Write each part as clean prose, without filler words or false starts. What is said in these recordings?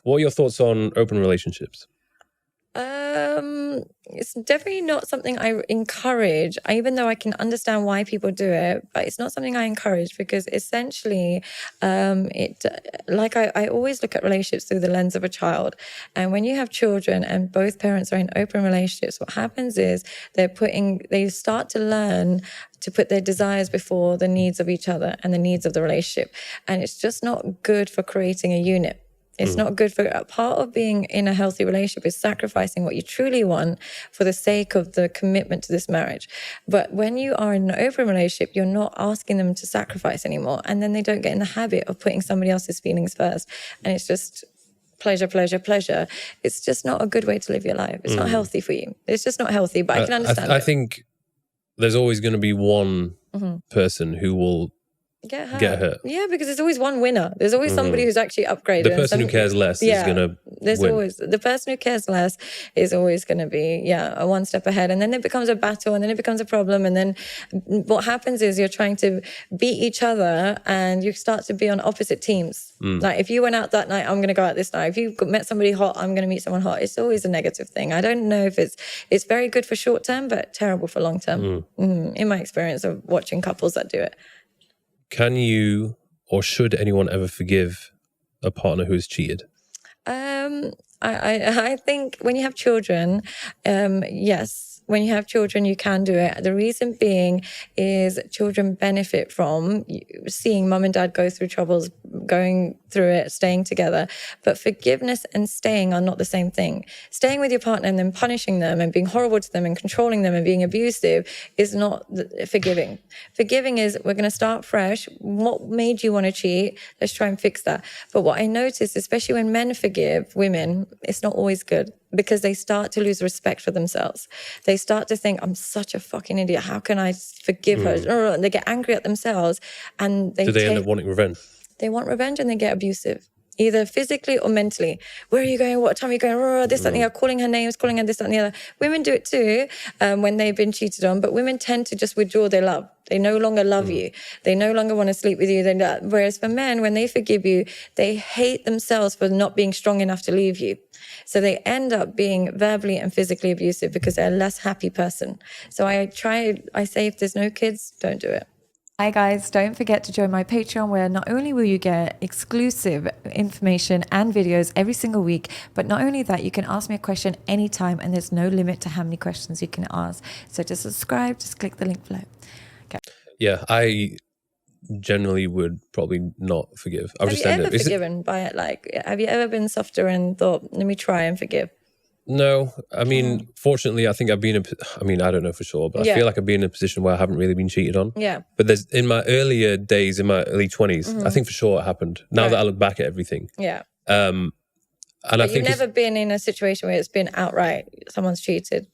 What are your thoughts on open relationships? It's definitely not something I encourage, even though I can understand why people do it, but it's not something I encourage because essentially, I always look at relationships through the lens of a child. And when you have children and both parents are in open relationships, what happens is they start to learn to put their desires before the needs of each other and the needs of the relationship. And it's just not good for creating a unit. It's not good for part of being in a healthy relationship is sacrificing what you truly want for the sake of the commitment to this marriage. But when you are in an open relationship, you're not asking them to sacrifice anymore. And then they don't get in the habit of putting somebody else's feelings first. And it's just pleasure, pleasure, pleasure. It's just not a good way to live your life. It's not healthy for you. It's just not healthy, but I can understand I think there's always going to be one person who will get hurt. Yeah, because there's always one winner. There's always somebody who's actually upgraded. The person who cares less is going to win. Always the person who cares less is always going to be a one step ahead, and then it becomes a battle, and then it becomes a problem, and then what happens is you're trying to beat each other, and you start to be on opposite teams. Like if you went out that night, I'm going to go out this night. If you met somebody hot, I'm going to meet someone hot. It's always a negative thing. I don't know if it's very good for short term, but terrible for long term. In my experience of watching couples that do it. Can you or should anyone ever forgive a partner who has cheated? I think when you have children, yes. When you have children, you can do it. The reason being is children benefit from seeing mum and dad go through troubles, going through it, staying together. But forgiveness and staying are not the same thing. Staying with your partner and then punishing them and being horrible to them and controlling them and being abusive is not forgiving. Forgiving is we're going to start fresh. What made you want to cheat? Let's try and fix that. But what I notice, especially when men forgive women, it's not always good. Because they start to lose respect for themselves. They start to think, I'm such a fucking idiot. How can I forgive her? And they get angry at themselves. And do they end up wanting revenge? They want revenge and they get abusive, either physically or mentally. Where are you going? What time are you going? This, that, and the other, calling her names, calling her this, that, and the other. Women do it too when they've been cheated on, but women tend to just withdraw their love. They no longer love you. They no longer want to sleep with you. Whereas for men, when they forgive you, they hate themselves for not being strong enough to leave you. So they end up being verbally and physically abusive because they're a less happy person. So I say if there's no kids, don't do it. Hi guys, don't forget to join my Patreon where not only will you get exclusive information and videos every single week, but not only that, you can ask me a question anytime and there's no limit to how many questions you can ask. So to subscribe, just click the link below. Okay. Yeah, I generally would probably not forgive. Have you ever forgiven by it? Like, have you ever been softer and thought, let me try and forgive? No, I mean, fortunately, I think I don't know for sure, but I feel like I've been in a position where I haven't really been cheated on. Yeah. But there's in my earlier days, in my early 20s, I think for sure it happened. Now that I look back at everything. Yeah. And but I think you've never been in a situation where it's been outright, someone's cheated?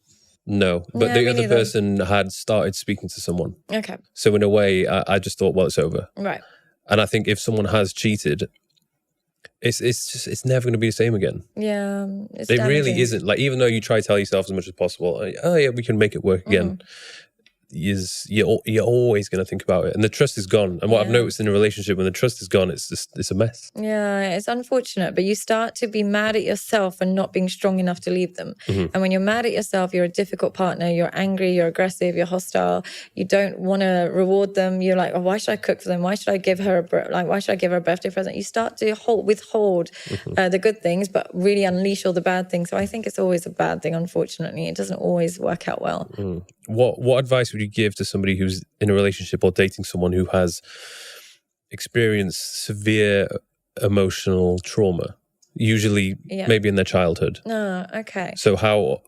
No, but the other person had started speaking to someone. Okay. So in a way, I just thought, well, it's over. Right. And I think if someone has cheated, it's never going to be the same again. Yeah. It really isn't. Like, even though you try to tell yourself as much as possible, oh yeah, we can make it work again. You're always going to think about it, and the trust is gone. And what I've noticed in a relationship, when the trust is gone, it's a mess. Yeah, it's unfortunate, but you start to be mad at yourself for not being strong enough to leave them. And when you're mad at yourself, you're a difficult partner. You're angry, you're aggressive, you're hostile. You don't want to reward them. You're like, oh, why should I cook for them? Why should I give her why should I give her a birthday present? You start to withhold the good things, but really unleash all the bad things. So I think it's always a bad thing. Unfortunately, it doesn't always work out well. What advice would you give to somebody who's in a relationship or dating someone who has experienced severe emotional trauma, usually maybe in their childhood? Oh, okay. So how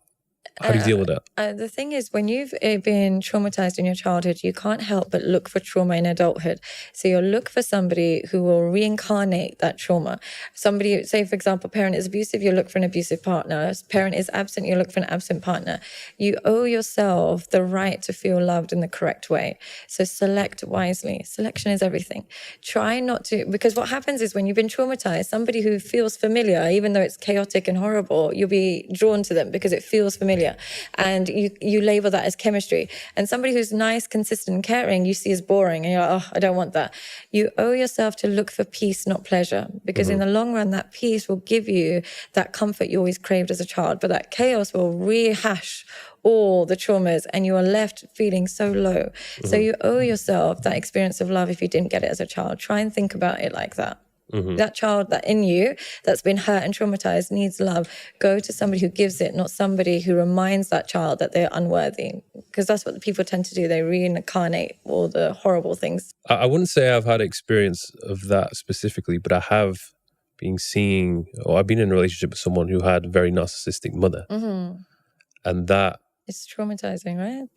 do you deal with that? The thing is, when you've been traumatized in your childhood, you can't help but look for trauma in adulthood. So you'll look for somebody who will reincarnate that trauma. Somebody, say, for example, parent is abusive, you look for an abusive partner. Parent is absent, you look for an absent partner. You owe yourself the right to feel loved in the correct way. So select wisely. Selection is everything. Try not to, because what happens is when you've been traumatized, somebody who feels familiar, even though it's chaotic and horrible, you'll be drawn to them because it feels familiar. Sadia, and you label that as chemistry. And somebody who's nice, consistent, and caring, you see as boring, and you're like, oh, I don't want that. You owe yourself to look for peace, not pleasure, because in the long run, that peace will give you that comfort you always craved as a child, but that chaos will rehash all the traumas and you are left feeling so low. So you owe yourself that experience of love if you didn't get it as a child. Try and think about it like that. That child that in you that's been hurt and traumatized needs love. Go to somebody who gives it, not somebody who reminds that child that they're unworthy, because that's what the people tend to do. They reincarnate all the horrible things. I wouldn't say I've had experience of that specifically, but I have been seeing, or I've been in a relationship with someone who had a very narcissistic mother. And that... It's traumatizing, right?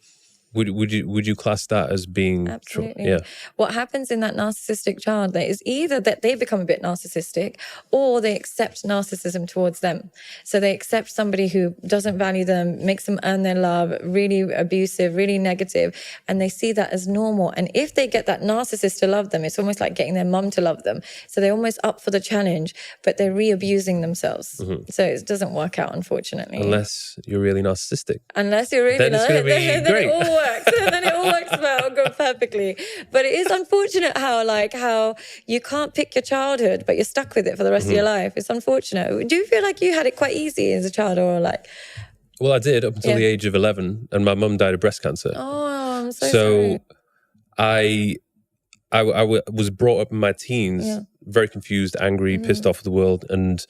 Would you class that as being... Absolutely. Yeah. What happens in that narcissistic child there is either that they become a bit narcissistic or they accept narcissism towards them. So they accept somebody who doesn't value them, makes them earn their love, really abusive, really negative, and they see that as normal. And if they get that narcissist to love them, it's almost like getting their mum to love them. So they're almost up for the challenge, but they're re-abusing themselves. So it doesn't work out, unfortunately. Unless you're really narcissistic. Unless you're really then it's going to be great. It all works. Then it all works well, go perfectly. But it is unfortunate how you can't pick your childhood, but you're stuck with it for the rest of your life. It's unfortunate. Do you feel like you had it quite easy as a child, or like? Well, I did up until the age of 11, and my mum died of breast cancer. Oh, I'm so sorry. I was brought up in my teens, very confused, angry, pissed off at the world, and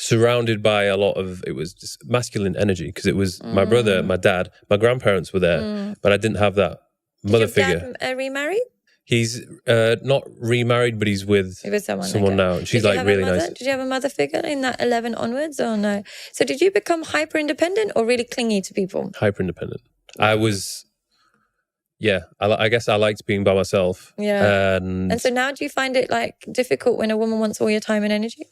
surrounded by a lot of, it was just masculine energy, because it was my brother, my dad, my grandparents were there, but I didn't have that mother figure. Did your dad remarried? He's not remarried, but he's with someone now. And she's like really nice. Did you have a mother figure in that 11 onwards, or no? So did you become hyper independent or really clingy to people? Hyper independent. I was, I guess I liked being by myself. Yeah. And so now do you find it like difficult when a woman wants all your time and energy?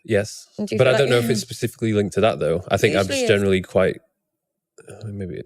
Yes, but I don't know if it's specifically linked to that though. I think I'm just generally quite...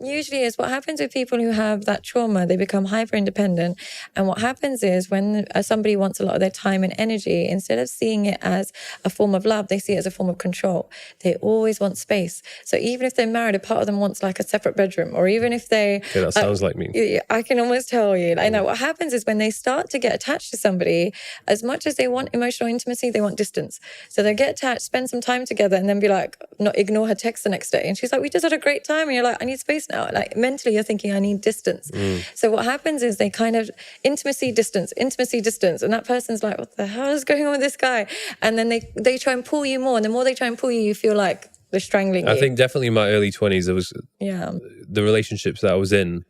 Usually is what happens with people who have that trauma. They become hyper independent, and what happens is when somebody wants a lot of their time and energy, instead of seeing it as a form of love, they see it as a form of control. They always want space. So even if they're married, a part of them wants like a separate bedroom, or even if they... Yeah, that sounds like me. I can almost tell you. I know what happens is when they start to get attached to somebody, as much as they want emotional intimacy, they want distance. So they get attached, spend some time together, and then be like, not ignore her text the next day. And she's like, we just had a great time. And you're like, I need space now. Like mentally you're thinking I need distance. So what happens is they kind of intimacy, distance. And that person's like, what the hell is going on with this guy? And then they try and pull you more. And the more they try and pull you, you feel like they're strangling you. I think definitely in my early 20s, there was the relationships that I was in.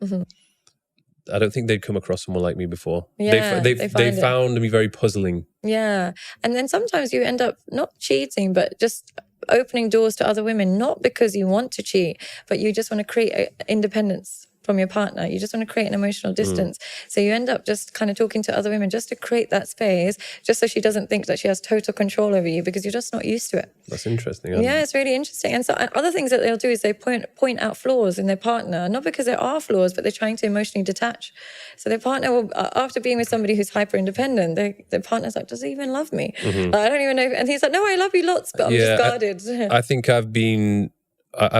I don't think they'd come across someone like me before. Yeah, they found me very puzzling. Yeah. And then sometimes you end up not cheating, but just opening doors to other women, not because you want to cheat, but you just want to create independence from your partner. You just want to create an emotional distance. So you end up just kind of talking to other women just to create that space, just so she doesn't think that she has total control over you, because you're just not used to it. That's interesting. Yeah, it's really interesting. And so other things that they'll do is they point out flaws in their partner, not because there are flaws, but they're trying to emotionally detach. So their partner will, after being with somebody who's hyper independent, their partner's like, does he even love me? I don't even know. And he's like, no, I love you lots, but I'm just guarded. I think I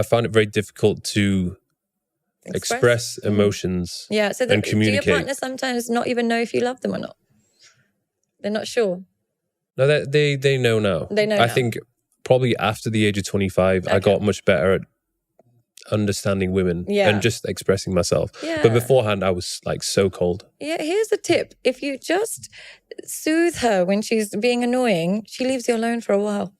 found it very difficult to express emotions and communicate. Do your partner sometimes not even know if you love them or not? They're not sure? No, they know now. They know I think probably after the age of 25, I got much better at understanding women and just expressing myself. But beforehand, I was like so cold. Yeah, here's a tip. If you just soothe her when she's being annoying, she leaves you alone for a while.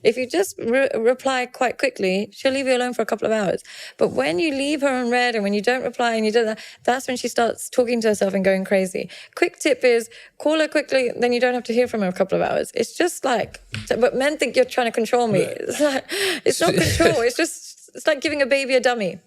If you just reply quite quickly, she'll leave you alone for a couple of hours. But when you leave her on red and when you don't reply and you do that, that's when she starts talking to herself and going crazy. Quick tip is call her quickly, then you don't have to hear from her a couple of hours. It's just like, but men think you're trying to control me. It's not control. It's like giving a baby a dummy.